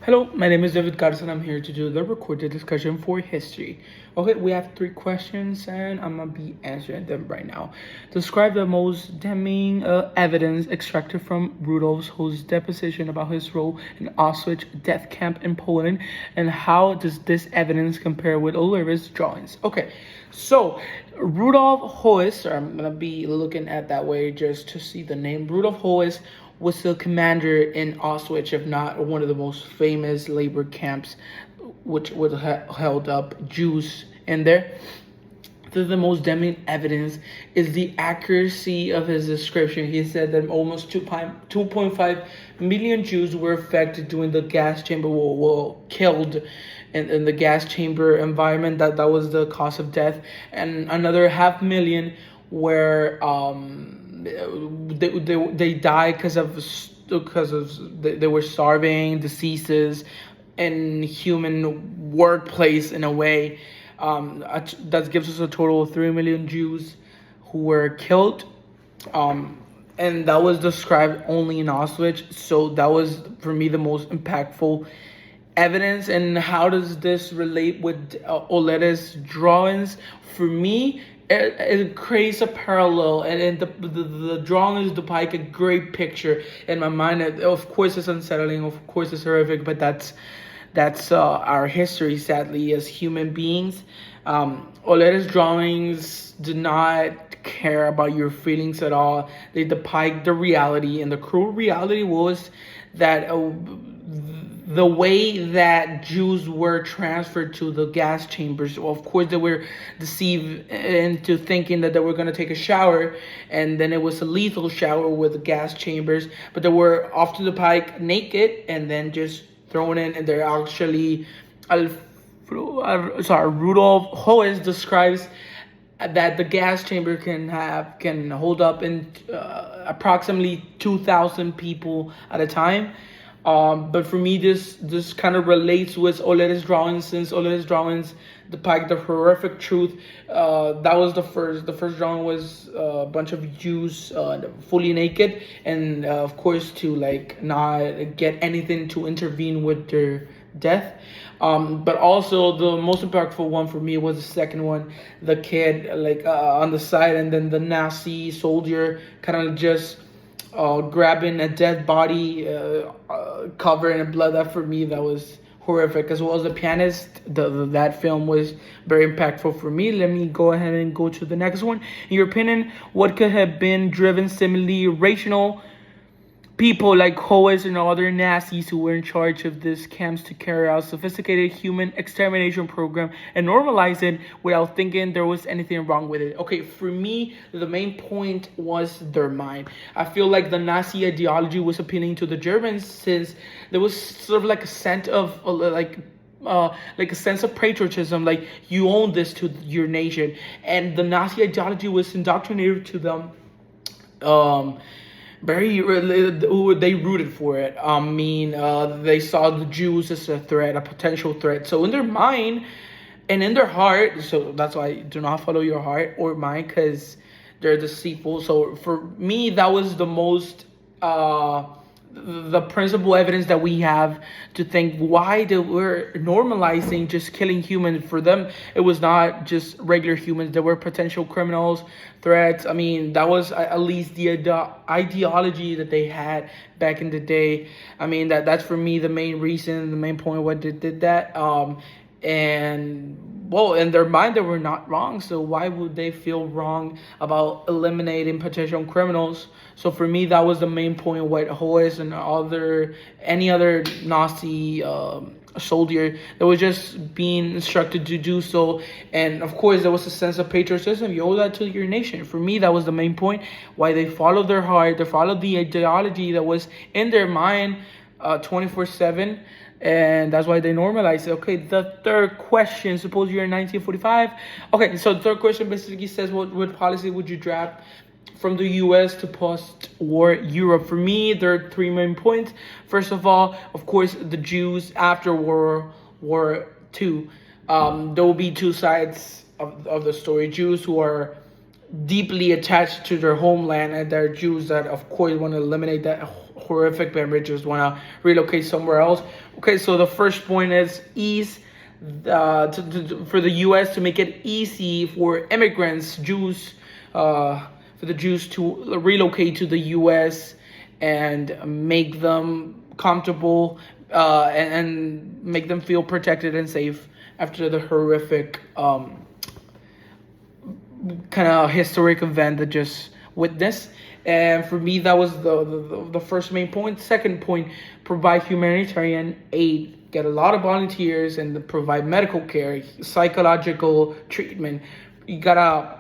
Hello, my name is David Carson. I'm here to do the recorded discussion for history. Okay, we have three questions and I'm gonna be answering them right now. Describe the most damning evidence extracted from Rudolf Hess's deposition about his role in Auschwitz death camp in Poland, and how does this evidence compare with Oliver's drawings? Okay, so Rudolf Hess, or I'm gonna be looking at that way just to see the name. Rudolf Hess was the commander in Auschwitz, if not one of the most famous labor camps, which would held up Jews in there. The most damning evidence is the accuracy of his description. He said that almost 2.5 million Jews were affected during the gas chamber, were killed in the gas chamber environment. That was the cause of death, and another 500,000 were they died because they were starving, diseases, and human workplace in a way. That gives us a total of 3 million Jews who were killed. And that was described only in Auschwitz. So that was, for me, the most impactful evidence. And how does this relate with Oleda's drawings? For me, it creates a parallel, and the drawings depict a great picture in my mind. Of course, it's unsettling. Of course, it's horrific. But that's our history, sadly, as human beings. Oleda's drawings do not care about your feelings at all. They depict the reality, and the cruel reality was that the way that Jews were transferred to the gas chambers. Of course, they were deceived into thinking that they were going to take a shower, and then it was a lethal shower with the gas chambers. But they were off to the pike naked and then just thrown in, and they're actually Rudolf Hess describes that the gas chamber can hold up in approximately 2,000 people at a time. But for me, this kind of relates with Oleda's drawings, since Oleda's drawings depict the horrific truth. That was the first. The first drawing was a bunch of Jews fully naked, and of course to not get anything to intervene with their death. But also the most impactful one for me was the second one, the kid on the side, and then the Nazi soldier kind of just grabbing a dead body covered in blood. That for me, that was horrific. As well as the pianist, that film was very impactful for me. Let me go ahead and go to the next one. In your opinion, what could have been driven similarly rational people like Hess and other Nazis who were in charge of these camps to carry out sophisticated human extermination program and normalize it without thinking there was anything wrong with it? Okay, for me, the main point was their mind. I feel like the Nazi ideology was appealing to the Germans, since there was sort of like a sense of a sense of patriotism, like you own this to your nation, and the Nazi ideology was indoctrinated to them. They rooted for it. They saw the Jews as a threat, a potential threat. So in their mind and in their heart, so that's why do not follow your heart or mind, because they're deceitful. So for me, that was the most the principal evidence that we have to think why they were normalizing just killing humans. For them, it was not just regular humans. There were potential criminals, threats. That was at least the ideology that they had back in the day. That's for me the main reason, the main point why they did that. And well, in their mind, they were not wrong. So why would they feel wrong about eliminating potential criminals? So for me, that was the main point. What Hess and any other Nazi soldier that was just being instructed to do so. And of course, there was a sense of patriotism. You owe that to your nation. For me, that was the main point. Why they followed their heart. They followed the ideology that was in their mind 24/7. And that's why they normalize it. Okay, the third question, suppose you're in 1945. Okay, so the third question basically says, what policy would you draft from the U.S. to post-war Europe? For me, there are three main points. First of all, of course, the Jews after World War II. There will be two sides of the story. Jews who are deeply attached to their homeland, and there are Jews that, of course, want to eliminate that horrific beverages, want to relocate somewhere else. Okay, so the first point is for the U.S. to make it easy for immigrants, Jews, for the Jews to relocate to the U.S. and make them comfortable, and make them feel protected and safe after the horrific kind of historic event that just witnessed. And for me, that was the first main point. Second point, provide humanitarian aid, get a lot of volunteers, and provide medical care, psychological treatment. You gotta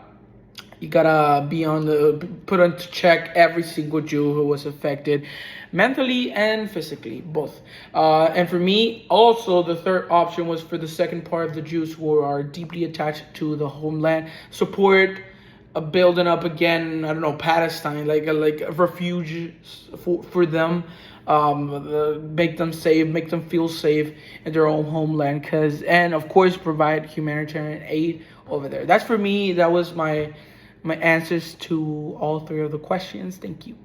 be put on to check every single Jew who was affected, mentally and physically, both. And for me, also the third option was for the second part of the Jews who are deeply attached to the homeland, support building up again. I don't know, Palestine, like a refuge for them. Make them safe, make them feel safe in their own homeland, and of course provide humanitarian aid over there. That's for me. That was my answers to all three of the questions. Thank you.